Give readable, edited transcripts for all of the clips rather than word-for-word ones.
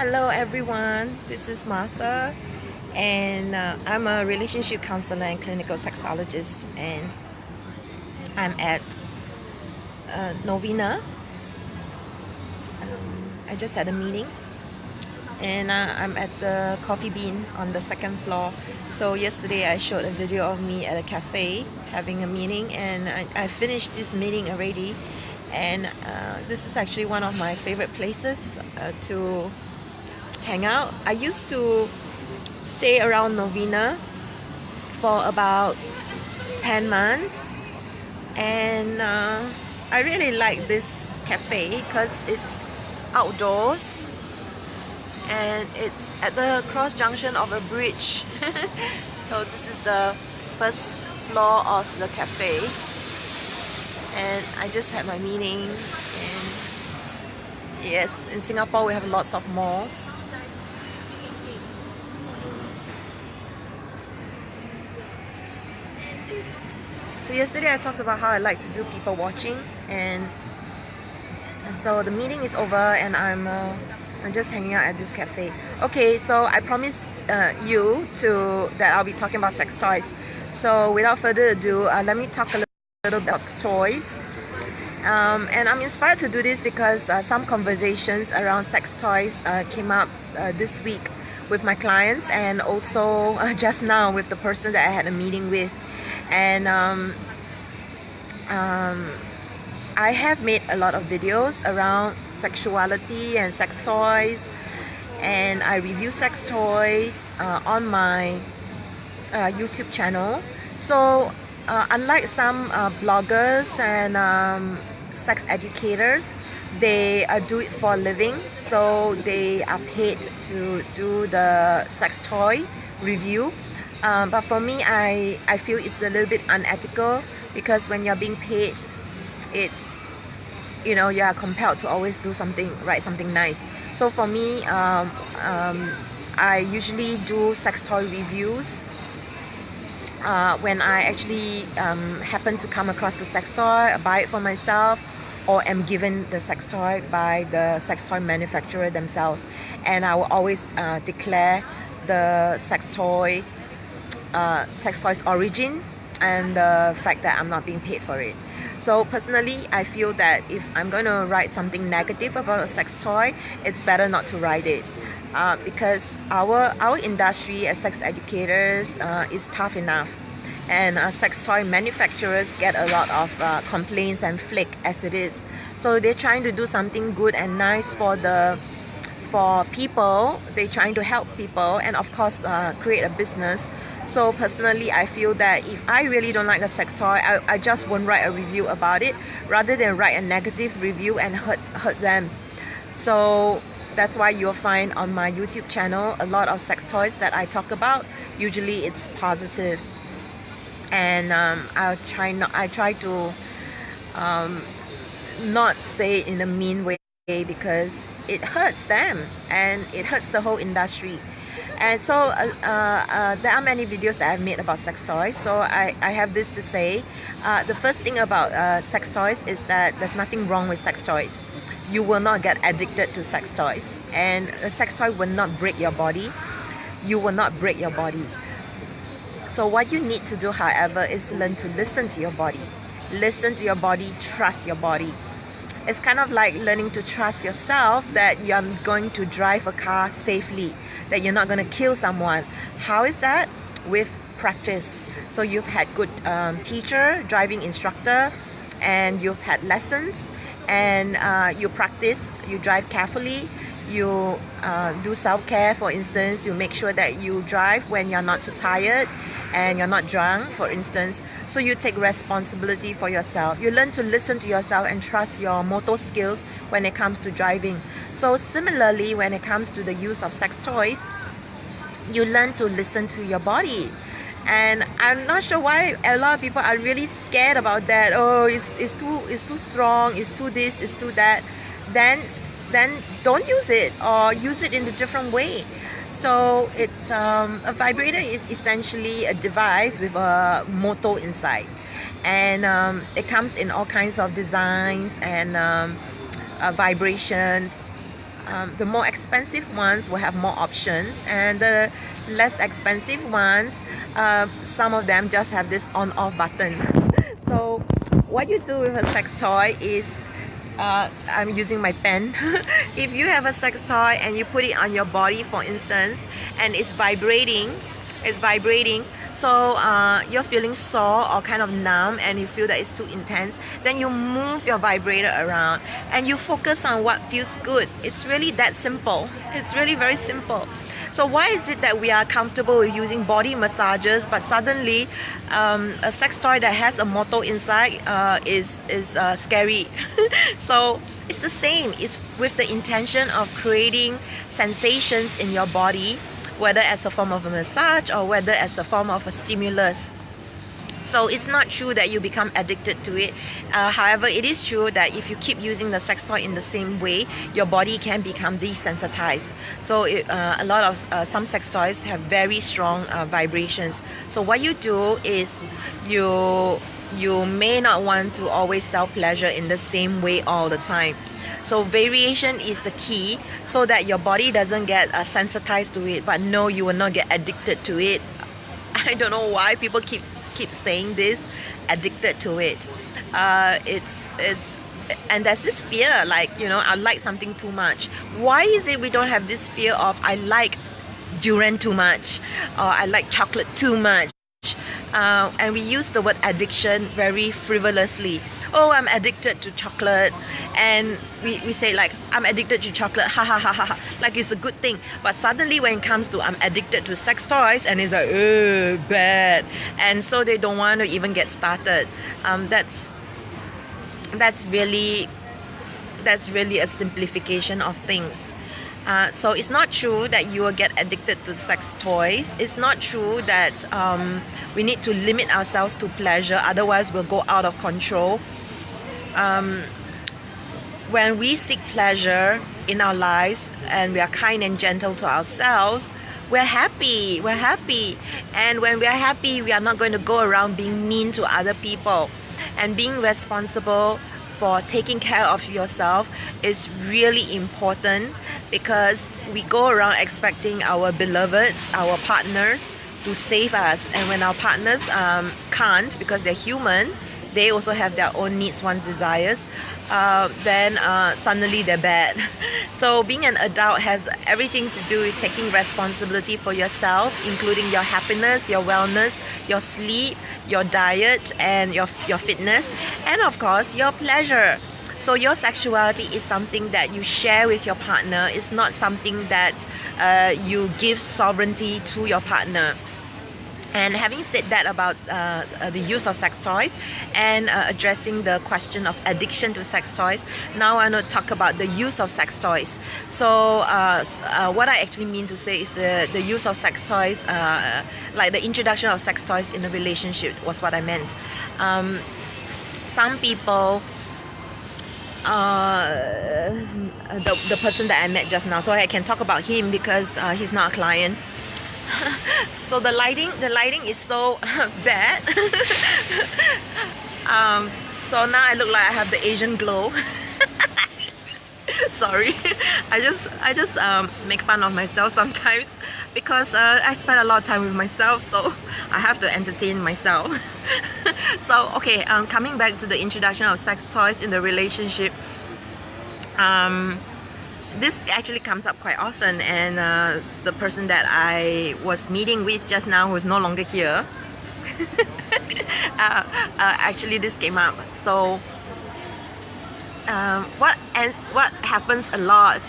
Hello everyone, this is Martha, and I'm a relationship counselor and clinical sexologist, and I'm at Novena. I just had a meeting, and I'm at the Coffee Bean on the second floor. So yesterday I showed a video of me at a cafe having a meeting, and I finished this meeting already, and this is actually one of my favorite places to hang out. I used to stay around Novena for about 10 months, and I really like this cafe because it's outdoors and it's at the cross junction of a bridge. So this is the first floor of the cafe, and I just had my meeting. And yes, in Singapore we have lots of malls. So yesterday I talked about how I like to do people watching, and so the meeting is over, and I'm just hanging out at this cafe. Okay, so I promised you that I'll be talking about sex toys. So without further ado, let me talk a little bit about sex toys. And I'm inspired to do this because some conversations around sex toys came up this week with my clients, and also just now with the person that I had a meeting with. And I have made a lot of videos around sexuality and sex toys, and I review sex toys on my YouTube channel. So unlike some bloggers and sex educators, they do it for a living, so they are paid to do the sex toy review. But for me, I feel it's a little bit unethical, because when you're being paid, it's, you know, you are compelled to always do something, write something nice. So for me, I usually do sex toy reviews when I actually happen to come across the sex toy, buy it for myself, or am given the sex toy by the sex toy manufacturer themselves. And I will always declare the sex toy's origin and the fact that I'm not being paid for it. So personally, I feel that if I'm going to write something negative about a sex toy, it's better not to write it, because our industry as sex educators is tough enough, and sex toy manufacturers get a lot of complaints and flack as it is. So they're trying to do something good and nice for people. They're trying to help people, and of course create a business. So personally, I feel that if I really don't like a sex toy, I just won't write a review about it, rather than write a negative review and hurt them. So that's why you'll find on my YouTube channel a lot of sex toys that I talk about. Usually it's positive, and I try to not say it in a mean way, because it hurts them and it hurts the whole industry. And so there are many videos that I've made about sex toys. So I have this to say. The first thing about sex toys is that there's nothing wrong with sex toys. You will not get addicted to sex toys, and a sex toy will not break your body. You will not break your body. So what you need to do, however, is learn to listen to your body. Listen to your body, trust your body. It's kind of like learning to trust yourself, that you're going to drive a car safely, that you're not going to kill someone. How is that? With practice. So you've had good teacher, driving instructor, and you've had lessons, and you practice, you drive carefully, you do self-care. For instance, you make sure that you drive when you're not too tired and you're not drunk, for instance. So you take responsibility for yourself. You learn to listen to yourself and trust your motor skills when it comes to driving. So similarly, when it comes to the use of sex toys, you learn to listen to your body. And I'm not sure why a lot of people are really scared about that. Oh, it's too strong, it's too this, it's too that. Then don't use it, or use it in a different way. So it's a vibrator is essentially a device with a motor inside, and it comes in all kinds of designs and vibrations. the more expensive ones will have more options, and the less expensive ones, some of them just have this on-off button. So what you do with a sex toy is, I'm using my pen. If you have a sex toy and you put it on your body, for instance, and it's vibrating, so you're feeling sore or kind of numb and you feel that it's too intense, then you move your vibrator around and you focus on what feels good. It's really that simple. It's really very simple. So why is it that we are comfortable with using body massages, but suddenly a sex toy that has a motor inside is scary? So it's the same. It's with the intention of creating sensations in your body, whether as a form of a massage or whether as a form of a stimulus. So it's not true that you become addicted to it. However, it is true that if you keep using the sex toy in the same way, your body can become desensitized. So a lot of some sex toys have very strong vibrations. So what you do is you may not want to always self-pleasure in the same way all the time. So variation is the key, so that your body doesn't get sensitized to it, but no, you will not get addicted to it. I don't know why people keep saying this, addicted to it. It's and there's this fear, like, you know, I like something too much. Why is it we don't have this fear of I like durian too much, or I like chocolate too much? And we use the word addiction very frivolously. Oh, I'm addicted to chocolate, and we say like, I'm addicted to chocolate, ha ha ha ha, like it's a good thing. But suddenly when it comes to I'm addicted to sex toys, and it's like, oh, bad, and so they don't want to even get started. That's really a simplification of things. So it's not true that you will get addicted to sex toys. It's not true that we need to limit ourselves to pleasure, otherwise we'll go out of control. When we seek pleasure in our lives and we are kind and gentle to ourselves, we're happy. And when we are happy, we are not going to go around being mean to other people. And being responsible for taking care of yourself is really important, because we go around expecting our beloveds, our partners, to save us. And when our partners can't, because they're human, they also have their own needs, wants, desires, then suddenly they're bad. So being an adult has everything to do with taking responsibility for yourself, including your happiness, your wellness, your sleep, your diet, and your fitness, and of course your pleasure. So your sexuality is something that you share with your partner. It's not something that you give sovereignty to your partner. And having said that about the use of sex toys and addressing the question of addiction to sex toys, now I want to talk about the use of sex toys. So what I actually mean to say is the use of sex toys, like the introduction of sex toys in a relationship was what I meant. Some people, the person that I met just now, so I can talk about him because he's not a client. So the lighting is so bad. So now I look like I have the Asian glow. Sorry, I just make fun of myself sometimes, because I spend a lot of time with myself, so I have to entertain myself. So okay, coming back to the introduction of sex toys in the relationship, this actually comes up quite often, and the person that I was meeting with just now, who is no longer here, actually this came up. So what happens a lot,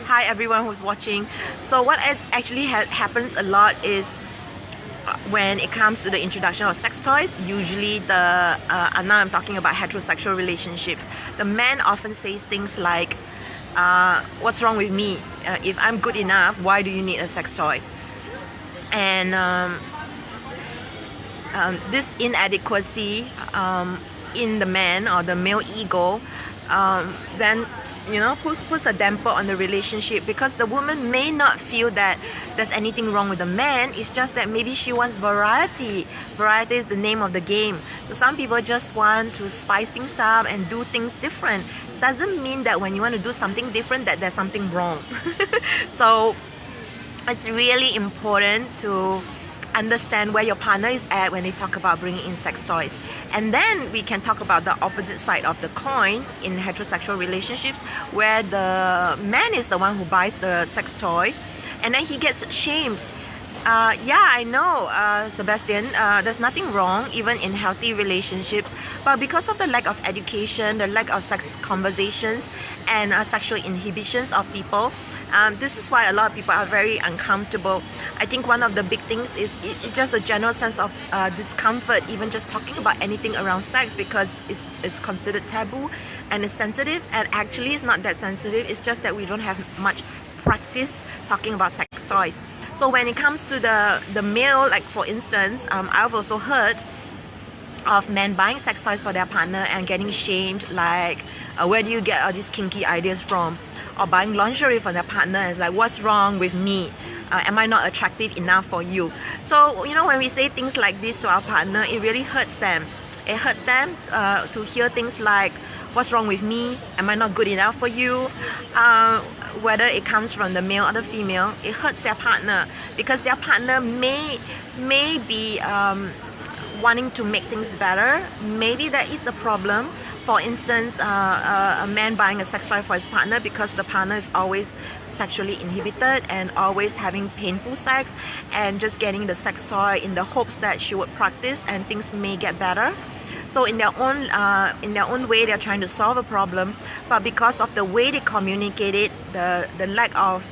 hi everyone who's watching, so what actually happens a lot is, when it comes to the introduction of sex toys, usually now I'm talking about heterosexual relationships, the man often says things like, what's wrong with me? If I'm good enough, why do you need a sex toy? And this inadequacy in the man, or the male ego, then puts a damper on the relationship, because the woman may not feel that there's anything wrong with the man. It's just that maybe she wants variety. Variety is the name of the game. So some people just want to spice things up and do things different. Doesn't mean that when you want to do something different that there's something wrong. So it's really important to understand where your partner is at when they talk about bringing in sex toys. And then we can talk about the opposite side of the coin in heterosexual relationships, where the man is the one who buys the sex toy and then he gets shamed. Yeah, I know, Sebastian, there's nothing wrong even in healthy relationships, but because of the lack of education, the lack of sex conversations and sexual inhibitions of people, this is why a lot of people are very uncomfortable. I think one of the big things is just a general sense of discomfort, even just talking about anything around sex, because it's considered taboo and it's sensitive, and actually it's not that sensitive. It's just that we don't have much practice talking about sex toys. So when it comes to the male, like for instance, I've also heard of men buying sex toys for their partner and getting shamed, like where do you get all these kinky ideas from? Or buying lingerie for their partner, and it's like, what's wrong with me? Am I not attractive enough for you? So when we say things like this to our partner, it really hurts them. It hurts them to hear things like, what's wrong with me? Am I not good enough for you? Whether it comes from the male or the female, it hurts their partner, because their partner may be wanting to make things better. Maybe there is a problem. For instance, a man buying a sex toy for his partner because the partner is always sexually inhibited and always having painful sex, and just getting the sex toy in the hopes that she would practice and things may get better. So in their own way, they're trying to solve a problem, but because of the way they communicate it, the lack of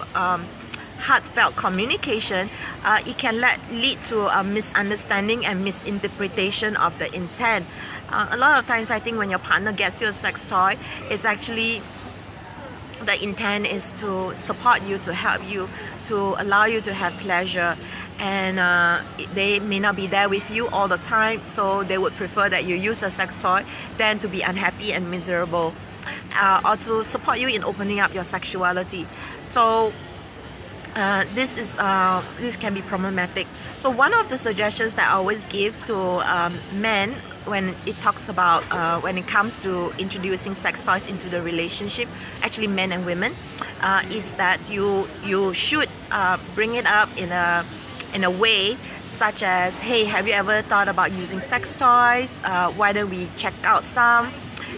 heartfelt communication, it can lead to a misunderstanding and misinterpretation of the intent. A lot of times I think when your partner gets you a sex toy, it's actually the intent is to support you, to help you, to allow you to have pleasure, and they may not be there with you all the time, so they would prefer that you use a sex toy than to be unhappy and miserable, or to support you in opening up your sexuality. So this can be problematic. So one of the suggestions that I always give to men when it talks about when it comes to introducing sex toys into the relationship, actually men and women, is that you should bring it up in a way such as, hey, have you ever thought about using sex toys? Why don't we check out some?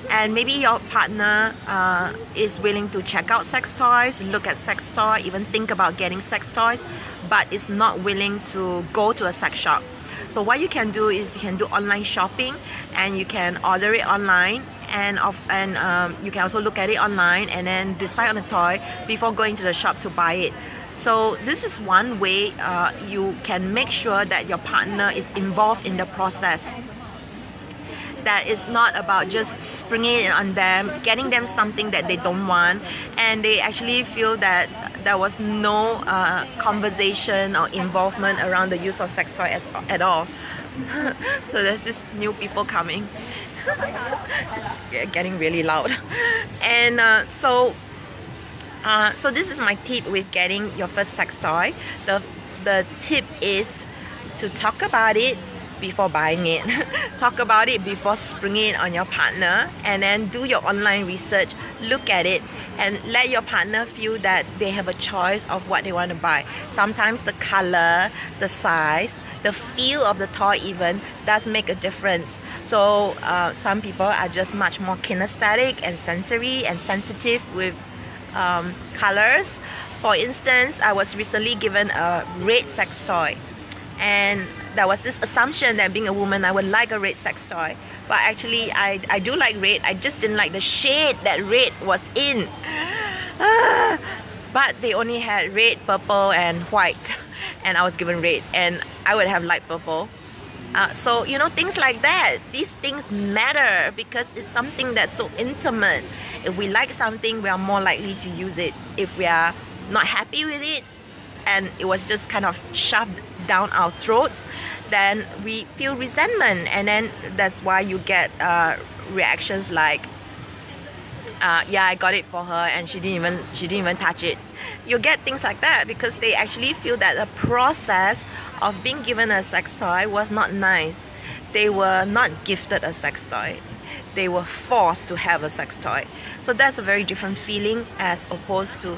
And maybe your partner is willing to check out sex toys, look at sex toys, even think about getting sex toys, but is not willing to go to a sex shop. So what you can do is you can do online shopping, and you can order it online, and you can also look at it online and then decide on a toy before going to the shop to buy it. So this is one way you can make sure that your partner is involved in the process. That is not about just springing it on them, getting them something that they don't want, and they actually feel that there was no conversation or involvement around the use of sex toy at all. So there's this new people coming. Getting really loud. And so this is my tip with getting your first sex toy. The tip is to talk about it before buying it. Talk about it before springing it on your partner, and then do your online research, look at it, and let your partner feel that they have a choice of what they want to buy. Sometimes the color, the size, the feel of the toy even does make a difference. So some people are just much more kinesthetic and sensory and sensitive with colors. For instance, I was recently given a red sex toy, and there was this assumption that being a woman I would like a red sex toy, but actually I do like red. I just didn't like the shade that red was in. But they only had red, purple and white, and I was given red, and I would have liked purple. So things like that, these things matter because it's something that's so intimate. If we like something, we are more likely to use it. If we are not happy with it and it was just kind of shoved down our throats, then we feel resentment, and then that's why you get reactions like yeah, I got it for her and she didn't even touch it. You get things like that because they actually feel that the process of being given a sex toy was not nice. They were not gifted a sex toy. They were forced to have a sex toy. So that's a very different feeling as opposed to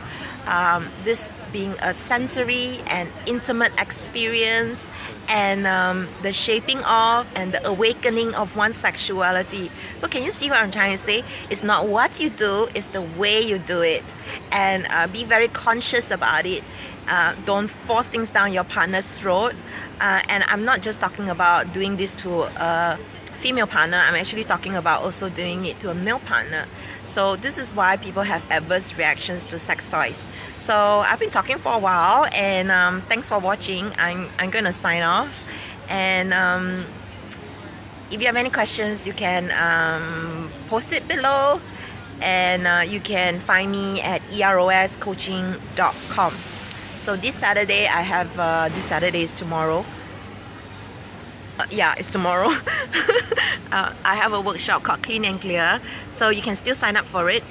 this being a sensory and intimate experience, and the shaping of and the awakening of one's sexuality. So can you see what I'm trying to say? It's not what you do, it's the way you do it. And be very conscious about it. Don't force things down your partner's throat. And I'm not just talking about doing this to a female partner, I'm actually talking about also doing it to a male partner. So this is why people have adverse reactions to sex toys. So I've been talking for a while, and thanks for watching. I'm gonna sign off, and if you have any questions you can post it below, and you can find me at eroscoaching.com. So this Saturday I have this Saturday is tomorrow. Yeah, it's tomorrow. I have a workshop called Clean and Clear, so you can still sign up for it.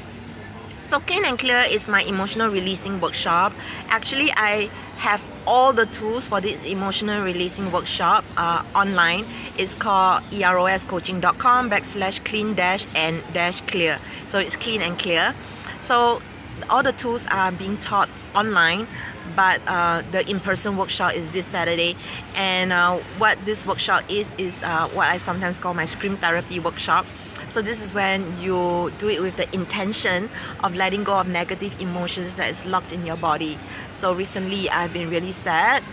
So Clean and Clear is my emotional releasing workshop. Actually, I have all the tools for this emotional releasing workshop online. It's called eroscoaching.com/clean-and-clear. So it's Clean and Clear. So all the tools are being taught online, but the in-person workshop is this Saturday. And what this workshop is what I sometimes call my scream therapy workshop. So this is when you do it with the intention of letting go of negative emotions that is locked in your body. So recently I've been really sad.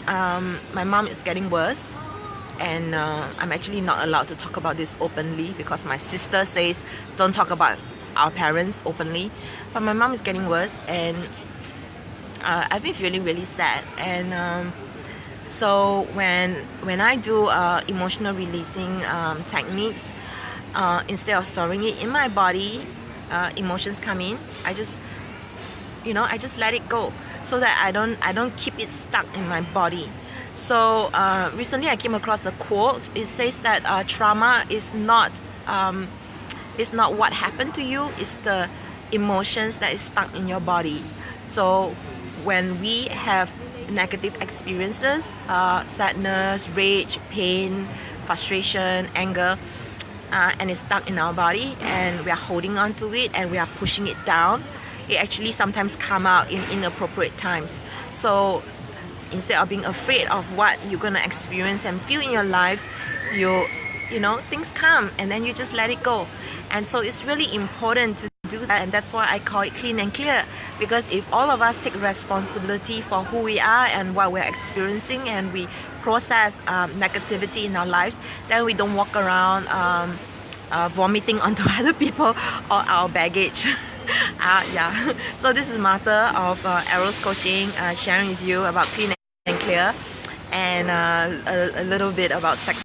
My mom is getting worse, and I'm actually not allowed to talk about this openly because my sister says don't talk about our parents openly. But my mom is getting worse, and I've been feeling really sad. And so when I do emotional releasing techniques, instead of storing it in my body, emotions come in, I just let it go, so that I don't keep it stuck in my body. So recently I came across a quote. It says that trauma is not what happened to you, it's the emotions that is stuck in your body. So when we have negative experiences, sadness, rage, pain, frustration, anger, and it's stuck in our body, and we are holding on to it and we are pushing it down, it actually sometimes come out in inappropriate times. So instead of being afraid of what you're gonna experience and feel in your life, things come and then you just let it go. And so it's really important to do that, and that's why I call it Clean and Clear, because if all of us take responsibility for who we are and what we're experiencing, and we process negativity in our lives, then we don't walk around vomiting onto other people or our baggage. Yeah. So this is Martha of Eros Coaching, sharing with you about Clean and Clear, and a little bit about sex.